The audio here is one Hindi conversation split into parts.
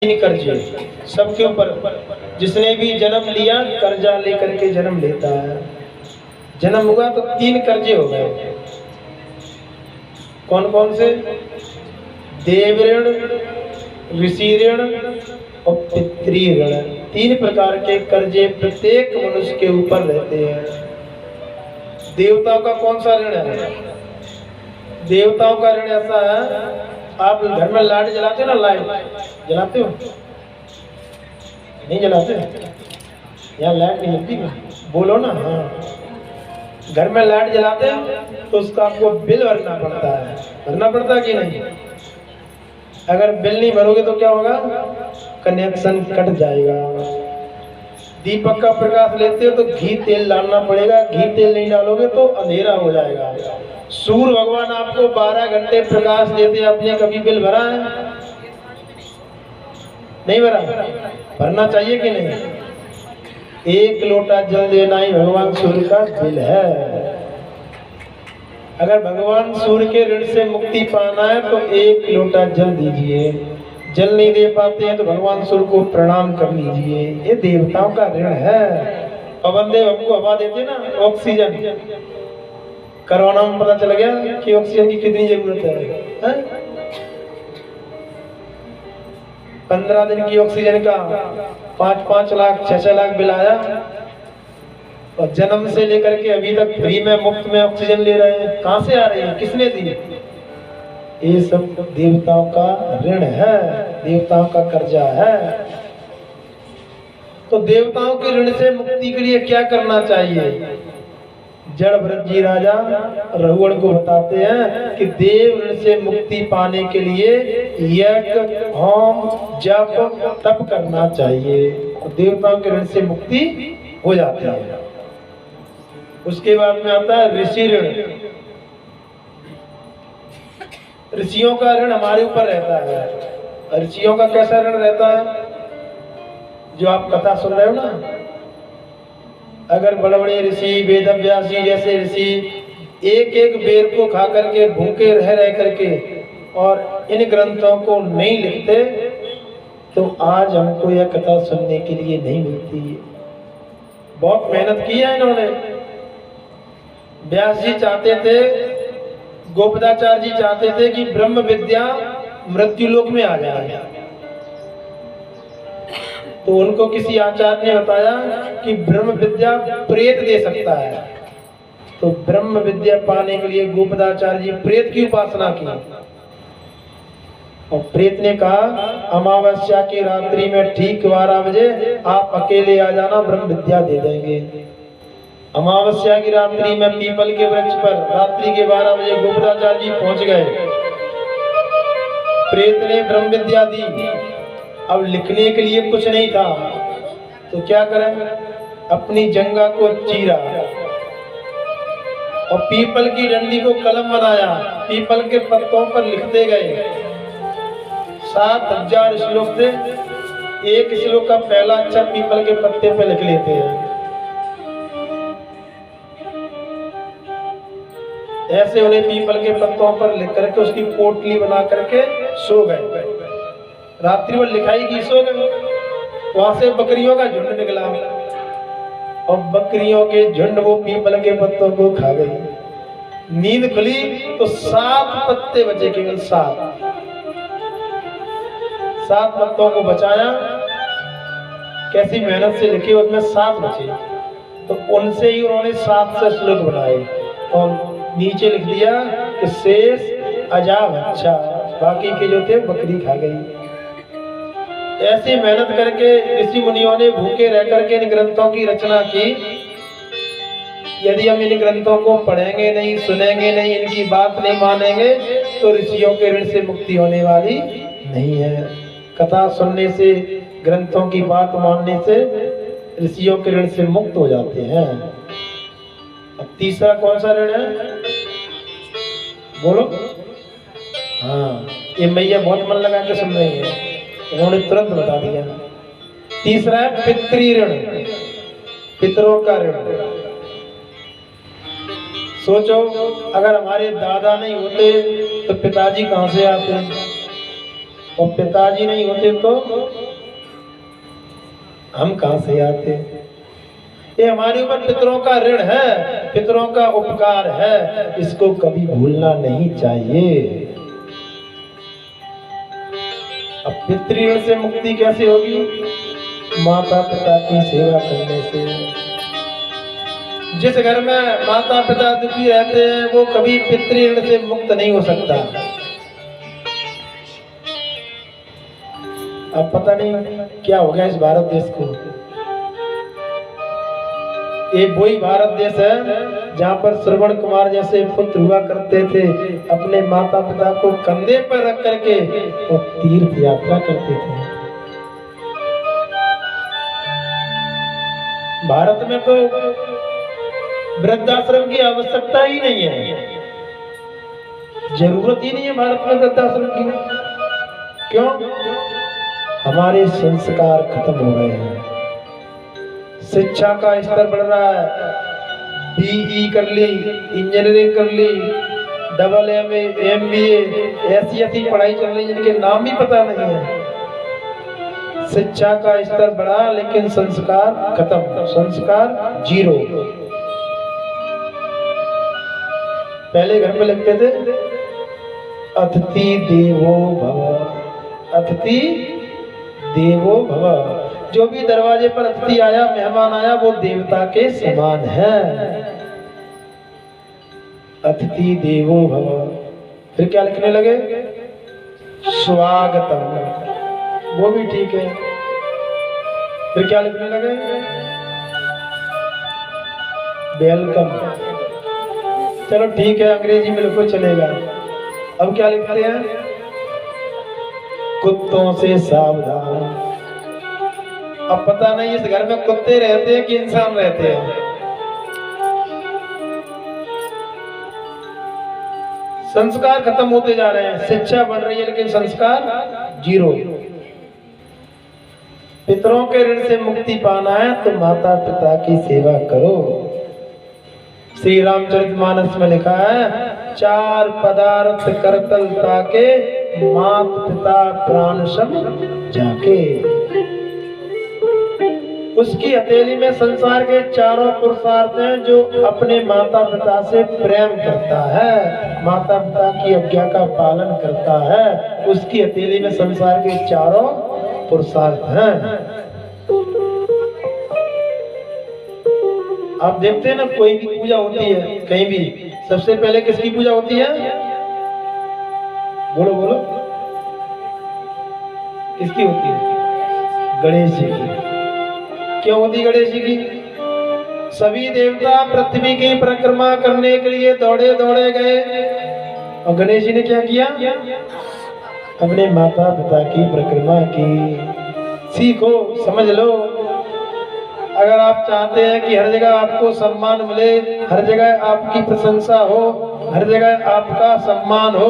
तीन कर्जे सबके ऊपर। जिसने भी जन्म लिया कर्जा लेकर के जन्म लेता है। जन्म हुआ तो तीन कर्जे हो गए। कौन कौन से? देव ऋण, ऋषि ऋण और पितृ ऋण। तीन प्रकार के कर्जे प्रत्येक मनुष्य के ऊपर रहते हैं। देवताओं का कौन सा ऋण है? देवताओं का ऋण ऐसा है, आप घर में लाइट जलाते हो ना, लाइट जलाते हो? नहीं जलाते? यहाँ लाइट नहीं लगती, बोलो ना। हाँ, घर में लाइट जलाते हो तो उसका आपको बिल भरना पड़ता है। भरना पड़ता है कि नहीं? अगर बिल नहीं भरोगे तो क्या होगा? कनेक्शन कट जाएगा। दीपक का प्रकाश लेते हो तो घी तेल डालना पड़ेगा। घी तेल नहीं डालोगे तो अंधेरा हो जाएगा। सूर्य भगवान आपको 12 घंटे प्रकाश देते, आपने कभी बिल भरा है? नहीं भरा? भरना चाहिए कि नहीं? एक लोटा जल देना ही भगवान सूर्य का बिल है। अगर भगवान सूर्य के ऋण से मुक्ति पाना है तो एक लोटा जल दीजिए। जल नहीं दे पाते हैं तो भगवान सूर्य को प्रणाम कर लीजिए। ये देवताओं का ऋण है। पवन देव हमको हवा देते ना, ऑक्सीजन। कोरोना में पता चल गया कि ऑक्सीजन की कितनी जरूरत है? 15 दिन की ऑक्सीजन का 5-5 लाख 6-6 लाख बिल आया। और जन्म से लेकर के अभी तक फ्री में मुफ्त में ऑक्सीजन ले रहे हैं। कहां से आ रही है? किसने दी? ये सब देवताओं का ऋण है, देवताओं का कर्जा है। तो देवताओं के ऋण से मुक्ति के लिए क्या करना चाहिए? जड़ भरत जी राजा रघुवर को बताते हैं कि देव ऋण से मुक्ति पाने के लिए यज्ञ, होम, जप, तप करना चाहिए। तो देवताओं के ऋण से मुक्ति हो जाती है। उसके बाद में आता है ऋषि ऋण। ऋषियों का ऋण हमारे ऊपर रहता है। ऋषियों का कैसा ऋण रहता है? जो आप कथा सुन रहे हो ना, अगर बड़े बड़े ऋषि, वेद व्यास जी जैसे ऋषि एक एक बेर को खा करके भूखे रह करके और इन ग्रंथों को नहीं लिखते तो आज हमको यह कथा सुनने के लिए नहीं मिलती। बहुत मेहनत की है इन्होंने। व्यास जी चाहते थे, गोपदाचार्य जी चाहते थे कि ब्रह्म विद्या मृत्युलोक में आ जाए। तो उनको किसी आचार्य ने बताया कि ब्रह्म विद्या प्रेत दे सकता है। तो ब्रह्म विद्या पाने के लिए गोपदाचार्य जी प्रेत की उपासना की। और प्रेत ने कहा, अमावस्या की रात्रि में ठीक 12 बजे आप अकेले आ जाना, ब्रह्म विद्या दे देंगे। अमावस्या की रात्रि में पीपल के वृक्ष पर रात्रि के 12 बजे गोपदाचार्य जी पहुंच गए। प्रेत ने ब्रह्म विद्या दी। अब लिखने के लिए कुछ नहीं था तो क्या करें? अपनी जंगा को चीरा और पीपल की डंडी को कलम बनाया। पीपल के पत्तों पर लिखते गए। 7000 श्लोक थे। एक श्लोक का पहला अक्षर पीपल के पत्ते पे लिख लेते हैं। ऐसे उन्हें पीपल के पत्तों पर लिख करके उसकी पोटली बना करके सो गए। रात्रि में लिखाई की, सो गए। वहां से बकरियों का झुंड निकला और बकरियों के झुंड वो पीपल के पत्तों को खा गई। नींद खुली तो 7 पत्ते बचे, केवल 7 पत्तों को बचाया। कैसी मेहनत से लिखी, उनमें 7 बचे। तो उनसे ही उन्होंने 700 श्लोक बनाए और नीचे लिख दिया कि शेष अजाब अच्छा, बाकी के जो थे बकरी खा गई। ऐसी मेहनत करके ऋषि मुनियों ने भूखे रह करके इन ग्रंथों की रचना की। यदि हम इन ग्रंथों को पढ़ेंगे नहीं, सुनेंगे नहीं, इनकी बात नहीं मानेंगे तो ऋषियों के ऋण से मुक्ति होने वाली नहीं है। कथा सुनने से, ग्रंथों की बात मानने से ऋषियों के ऋण से मुक्त हो जाते हैं। अब तीसरा कौन सा ऋण है? बोलो। हाँ, ये मैया बहुत मन लगा के सुन रही है, इन्होंने तुरंत बता दिया। तीसरा है पितृ ऋण, पितरों का ऋण। सोचो, अगर हमारे दादा नहीं होते तो पिताजी कहां से आते? और पिताजी नहीं होते तो हम कहां से आते। ये हमारे ऊपर पितरों का ऋण है, पितरों का उपकार है, इसको कभी भूलना नहीं चाहिए। अब पितृ से मुक्ति कैसे होगी? माता पिता की सेवा करने से। जिस घर में माता पिता दुखी रहते हैं वो कभी पितृ से मुक्त नहीं हो सकता। अब पता नहीं क्या हो गया इस भारत देश को। ये वही भारत देश है जहाँ पर श्रवण कुमार जैसे पुत्र हुआ करते थे, अपने माता पिता को कंधे पर रख करके वो तीर्थ यात्रा करते थे। भारत में तो वृद्धाश्रम की आवश्यकता ही नहीं है, जरूरत ही नहीं है भारत में वृद्धाश्रम की। क्यों? हमारे संस्कार खत्म हो गए हैं। शिक्षा का स्तर बढ़ रहा है, बीई कर ली, इंजीनियरिंग कर ली, डबल एमए, एमबीए, ऐसी पढ़ाई चल रही है जिनके नाम भी पता नहीं है। शिक्षा का स्तर बढ़ा लेकिन संस्कार खत्म, संस्कार जीरो। पहले घर पे लगते थे अतिथि देवो भव, अतिथि देवो भव। जो भी दरवाजे पर अतिथि आया, मेहमान आया, वो देवता के समान है। अतिथि देवो भव। फिर क्या लिखने लगे? स्वागतम, वो भी ठीक है। फिर क्या लिखने लगे? वेलकम, चलो ठीक है, अंग्रेजी में लिखो चलेगा। अब क्या लिखते हैं? कुत्तों से सावधान। अब पता नहीं इस घर में कुत्ते रहते हैं कि इंसान रहते हैं। संस्कार खत्म होते जा रहे हैं, शिक्षा बढ़ रही है लेकिन संस्कार जीरो। पितरों के ऋण से मुक्ति पाना है तो माता पिता की सेवा करो। श्री रामचरितमानस में लिखा है, चार पदार्थ करतल ताके, मात पिता प्राण सम जाके। उसकी हथेली में संसार के चारों पुरुषार्थ हैं। जो अपने माता पिता से प्रेम करता है, माता पिता की आज्ञा का पालन करता है, उसकी हथेली में संसार के चारों पुरुषार्थ हैं। आप देखते हैं ना, कोई भी पूजा होती है कहीं भी, सबसे पहले किसकी पूजा होती है? बोलो बोलो, किसकी होती है? गणेश जी की। क्यों होती गणेश जी की? सभी देवता पृथ्वी की परिक्रमा करने के लिए दौड़े दौड़े गए और गणेश जी ने क्या किया? अपने माता पिता की परिक्रमा की। सीखो, समझ लो। अगर आप चाहते हैं कि हर जगह आपको सम्मान मिले, हर जगह आपकी प्रशंसा हो, हर जगह आपका सम्मान हो,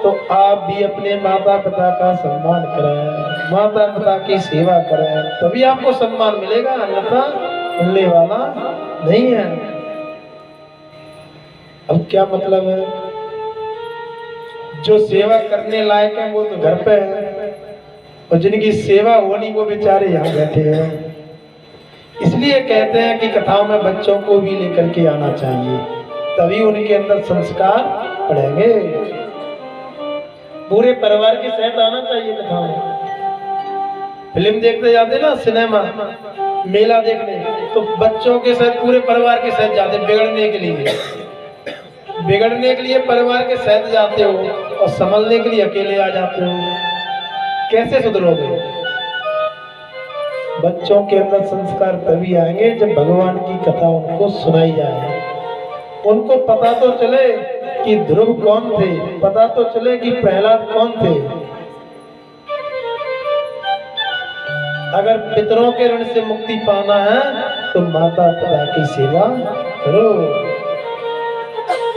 तो आप भी अपने माता पिता का सम्मान करें, माता पिता की सेवा करें, तभी आपको सम्मान मिलेगा, अन्यथा मिलने वाला नहीं है। अब क्या मतलब है? जो सेवा करने लायक है वो तो घर पे है, और जिनकी सेवा होनी वो बेचारे यहाँ बैठे हैं। इसलिए कहते हैं कि कथाओं में बच्चों को भी लेकर के आना चाहिए, तभी उनके अंदर संस्कार पड़ेंगे। पूरे परिवार के साथ आना चाहिए कथाओं में। फिल्म देखते जाते ना, सिनेमा, मेला देखने, तो बच्चों के साथ पूरे परिवार के साथ जाते बिगड़ने के लिए। बिगड़ने के लिए परिवार के साथ जाते हो और संभलने के लिए अकेले आ जाते हो। कैसे सुधरोगे? बच्चों के अंदर संस्कार तभी आएंगे जब भगवान की कथा उनको सुनाई जाए। उनको पता तो चले कि ध्रुव कौन थे, पता तो चले कि प्रहलाद कौन थे। अगर पितरों के ऋण से मुक्ति पाना है तो माता पिता की सेवा करो।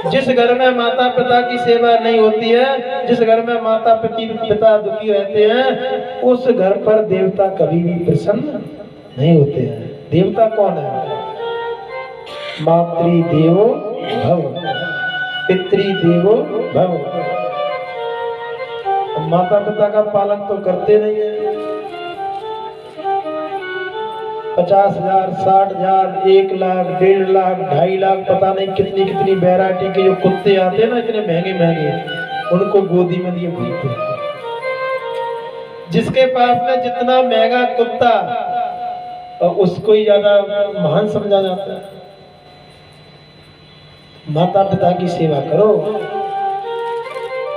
जिस घर में माता पिता की सेवा नहीं होती है, जिस घर में माता पिता दुखी रहते हैं, उस घर पर देवता कभी भी प्रसन्न नहीं होते हैं। देवता कौन है? मातृदेवो भव, पितृदेवो भव। माता पिता का पालन तो करते नहीं है। 50,000, 60,000, 1,00,000, 1,50,000, 2,50,000 पता नहीं कितनी कितनी वैरायटी के जो कुत्ते आते हैं ना, इतने महंगे महंगे, उनको गोदी में दिए घूमते हैं। जिसके पास में जितना महंगा कुत्ता और उसको ही ज्यादा महान समझा जाता है। माता पिता की सेवा करो।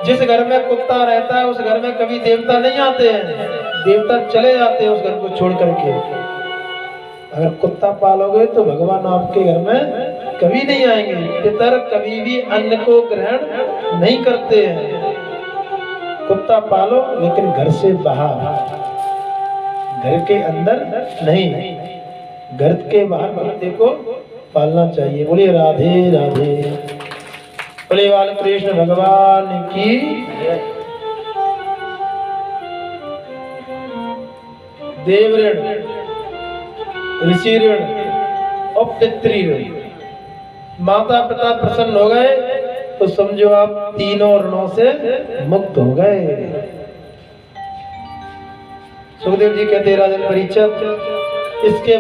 जिस घर में कुत्ता रहता है उस घर में कभी देवता नहीं आते हैं, देवता चले जाते हैं उस घर को छोड़ करके। अगर कुत्ता पालोगे तो भगवान आपके घर में कभी नहीं आएंगे। पितर कभी भी अन्न को ग्रहण नहीं करते हैं। कुत्ता पालो लेकिन घर से बाहर, घर के अंदर नहीं। घर के बाहर कुत्ते को पालना चाहिए। बोलिए राधे राधे। बोले बाल कृष्ण भगवान की। देव ऋण, ऋषि ऋण और पितृ ऋण। माता पिता प्रसन्न हो गए तो समझो आप तीनों ऋणों से मुक्त हो गए। सुखदेव जी कहते राजन परीक्षित, इसके